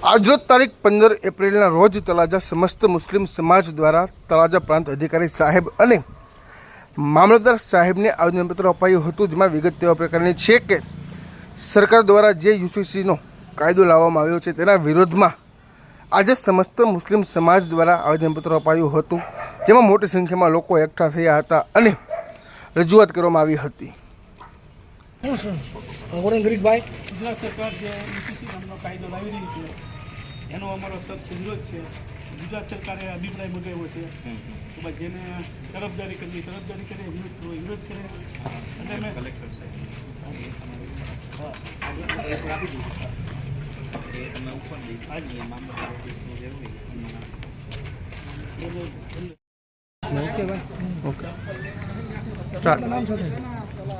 આજરોજ તારીખ 15 એપ્રિલના રોજ તળાજા સમસ્ત મુસ્લિમ સમાજ દ્વારા તળાજા પ્રાંત અધિકારી સાહેબ અને મામલતદાર સાહેબને આવેદનપત્ર અપાયું હતું, જેમાં વિગત તેવા પ્રકારની છે કે સરકાર દ્વારા જે યુસીસીનો કાયદો લાવવામાં આવ્યો છે તેના વિરોધમાં આજે સમસ્ત મુસ્લિમ સમાજ દ્વારા આવેદનપત્ર અપાયું હતું, જેમાં મોટી સંખ્યામાં લોકો એકઠા થયા હતા અને રજૂઆત કરવામાં આવી હતી. ગુજરાત સરકાર જે યુસીસી નામનો કાયદો લાવી રહી છે એનો અમારો સખ્ત વિરોધ છે. ગુજરાત સરકારે અભિપ્રાય મંગાવ્યો છે કે ભાઈ જેને તરફદારી કરવી તરફદારી કરે, વિરોધ કરવો વિરોધ કરે. અને મેં કલેક્ટર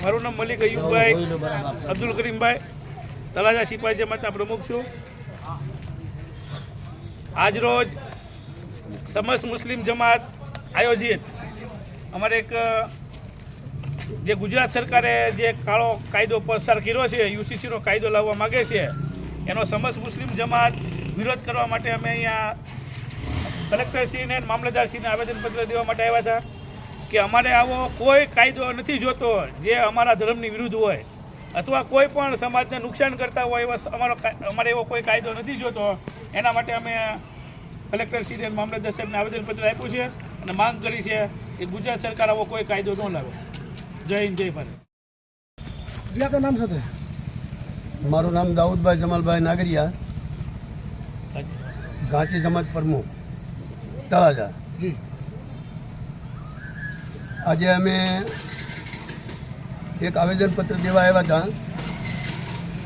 મારું નામ મલિક અયુબભાઈ અબ્દુલ કરીમભાઈ, તળાજા સિપાહી જમાતના પ્રમુખ છું. આજરોજ સમસ્ત મુસ્લિમ જમાત આયોજિત અમારે એક જે ગુજરાત સરકારે જે કાળો કાયદો પસાર કર્યો છે, યુસીસીનો કાયદો લાવવા માગે છે, એનો સમસ્ત મુસ્લિમ જમાત વિરોધ કરવા માટે અમે અહીંયા કલેક્ટરશ્રીને મામલતદારશ્રીને આવેદનપત્ર દેવા માટે આવ્યા હતા કે અમારે આવો કોઈ કાયદો નથી જોતો જે અમારા ધર્મની વિરુદ્ધ હોય અથવા કોઈ પણ સમાજને નુકસાન કરતા હોય અમારે એવો કોઈ કાયદો નથી જોતો. એના માટે અમે કલેક્ટરશ્રી અને મામલતદાર સાહેબને આવેદનપત્ર આપ્યું છે અને માંગ કરી છે કે ગુજરાત સરકાર આવો કોઈ કાયદો ન લાવે. જય હિન્દ, જય ભારત. जी आपका नाम क्या है? मारू नाम दाऊदभाई जमालभाई नागरिया, घांची जमात प्रमुख तळाजा. जी आज अमे एक आवेदनपत्र देवा आव्या था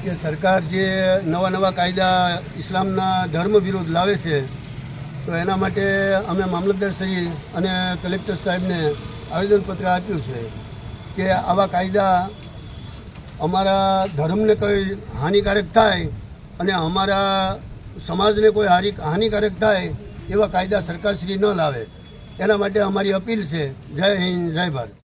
कि सरकार जे नवा नवा कायदा इस्लामना धर्म विरोध लावे छे तो एना माटे अमे मामलतदारश्री अने कलेक्टर साहेबने आवेदनपत्र आप्युं छे कि आवा कायदा अमारा धर्मने कोई हानिकारक थाय अने अमारा समाजने कोई हानिकारक थाय एवा कायदा सरकारश्री न लावे. एना माटे अमारी अपील छे. जय हिंद, जय भारत.